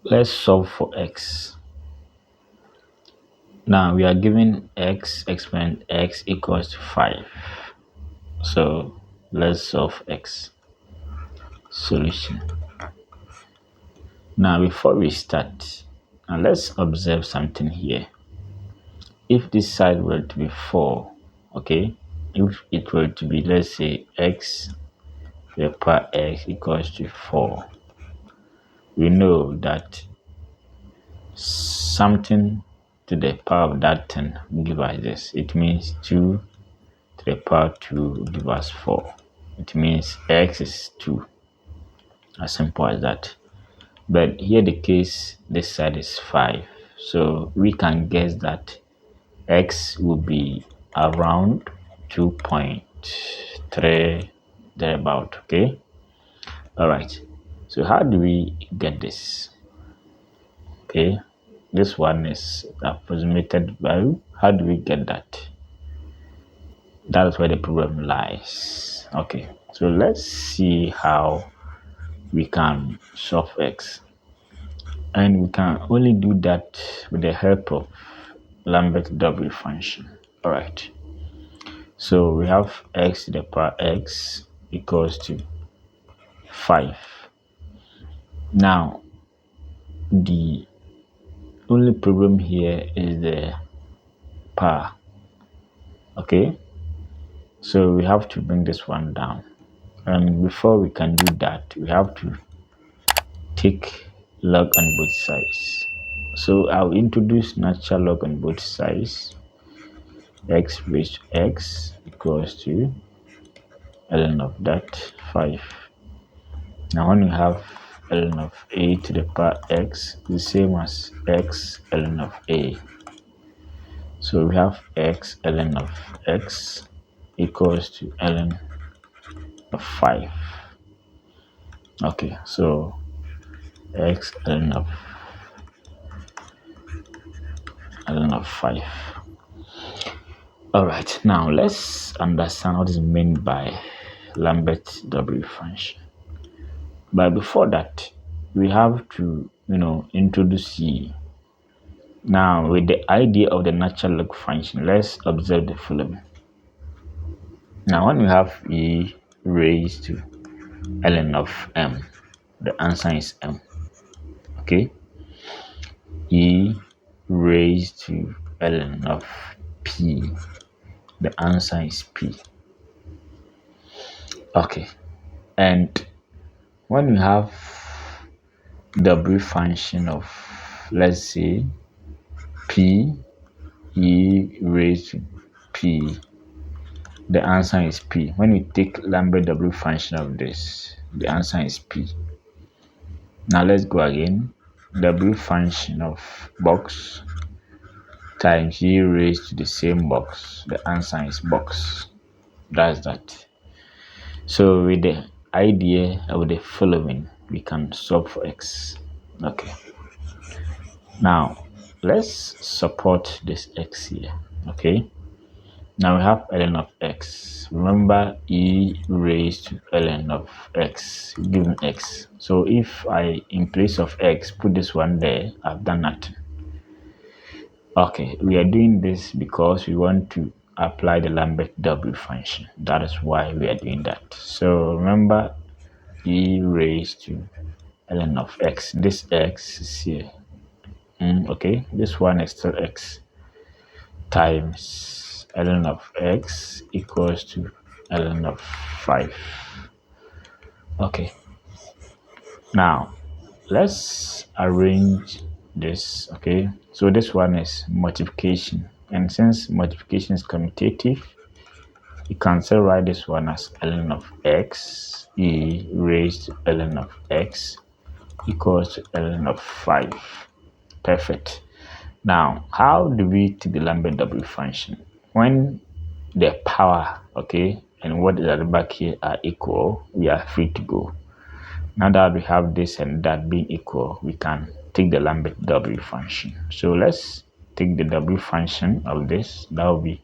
Let's solve for x. Now we are given x exponent x equals to 5. So let's solve x. Solution. Now before we start, let's observe something here. If this side were to be 4, okay, if it were to be, let's say, x to the power x equals to 4, we know that something to the power of that thing will give us this. It means 2 to the power 2 will give us 4. It means x is 2. As simple as that. But here the case, this side is 5. So we can guess that x will be around 2.3 thereabout. Okay. All right. So how do we get this? Okay. This one is approximated value. How do we get that? That's where the problem lies. Okay. So let's see how we can solve x. And we can only do that with the help of Lambert W function. All right. So we have x to the power x equals to 5. Now, the only problem here is the power. Okay. So we have to bring this one down. And before we can do that, we have to take log on both sides. So I'll introduce natural log on both sides. X raised to x equals to ln of that 5. Now when we have ln of a to the power x, the same as x ln of a. So we have x ln of x equals to ln of 5. Okay, so x ln of 5. All right, now let's understand what is meant by Lambert W function. But before that, we have to, introduce c. Now, with the idea of the natural log function, let's observe the following. Now, when we have e raised to ln of m, the answer is m. Okay? E raised to ln of p, the answer is p. Okay. And when we have w function of, let's say, p e raised to p, the answer is p. When we take Lambert W function of this, the answer is p. Now let's go again. W function of box times e raised to the same box, the answer is box. That's that. So with the idea of the following, we can solve for x. Okay. Now let's support this x here. Okay. Now we have ln of x. Remember, e raised to ln of x given x. So if I, in place of x, put this one there, I've done nothing. Okay, we are doing this because we want to apply the Lambert W function. That is why we are doing that. So remember, e raised to ln of x. This x is here. Okay, this one is still x times ln of x equals to ln of 5. Okay. Now, let's arrange this. Okay. So this one is multiplication. And since multiplication is commutative, you can still write this one as ln of x e raised to ln of x equals to ln of 5. Perfect. Now, how do we take the Lambert W function? When the power, okay, and what is at the back here are equal, we are free to go. Now that we have this and that being equal, we can take the Lambert W function. So let's take the W function of this. That will be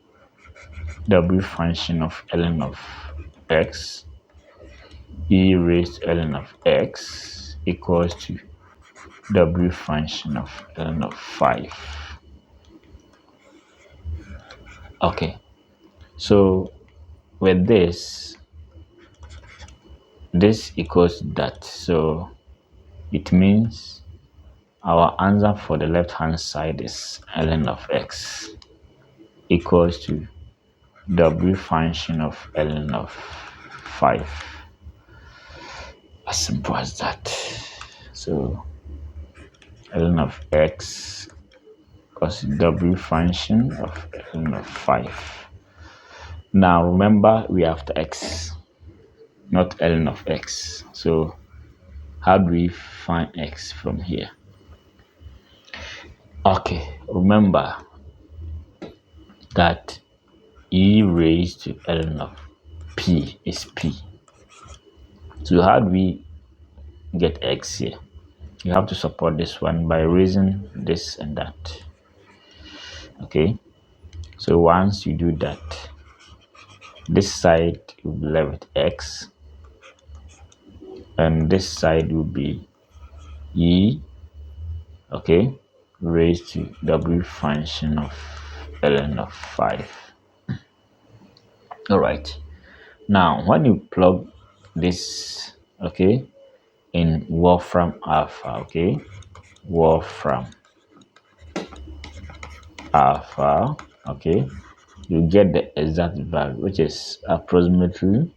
W function of ln of x e raised to ln of x equals to W function of ln of 5. Okay, so with this equals that, so it means our answer for the left hand side is ln of x equals to W function of ln of 5. As simple as that. So ln of x equals W function of ln of 5. Now remember, we have the x, not ln of x. So how do we find x from here? Okay, remember that e raised to ln of p is p. So how do we get x here? You have to support this one by raising this and that. Okay, so once you do that, this side will be left with x, and this side will be e, okay, raised to W function of ln of 5. All right, now when you plug this, okay, in Wolfram alpha, okay, Wolfram alpha, okay, you get the exact value, which is approximately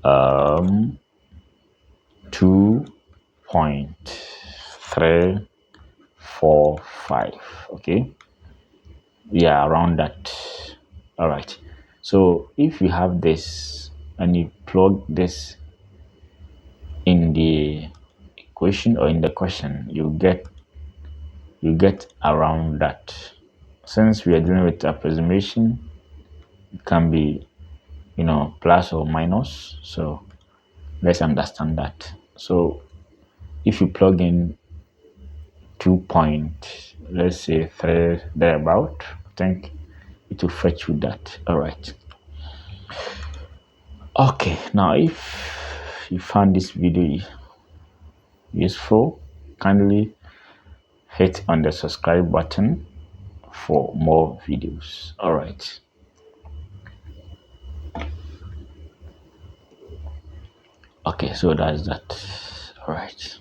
2.345. okay, yeah, around that. All right, so if you have this and you plug this in the equation or in the question, you get around that. Since we are dealing with approximation, it can be, plus or minus, so let's understand that. So if you plug in 2 point, let's say 3 thereabout, I think it will fetch you that. All right, okay, now if you found this video useful, kindly hit on the subscribe button for more videos. All right, okay, so that's that. All right.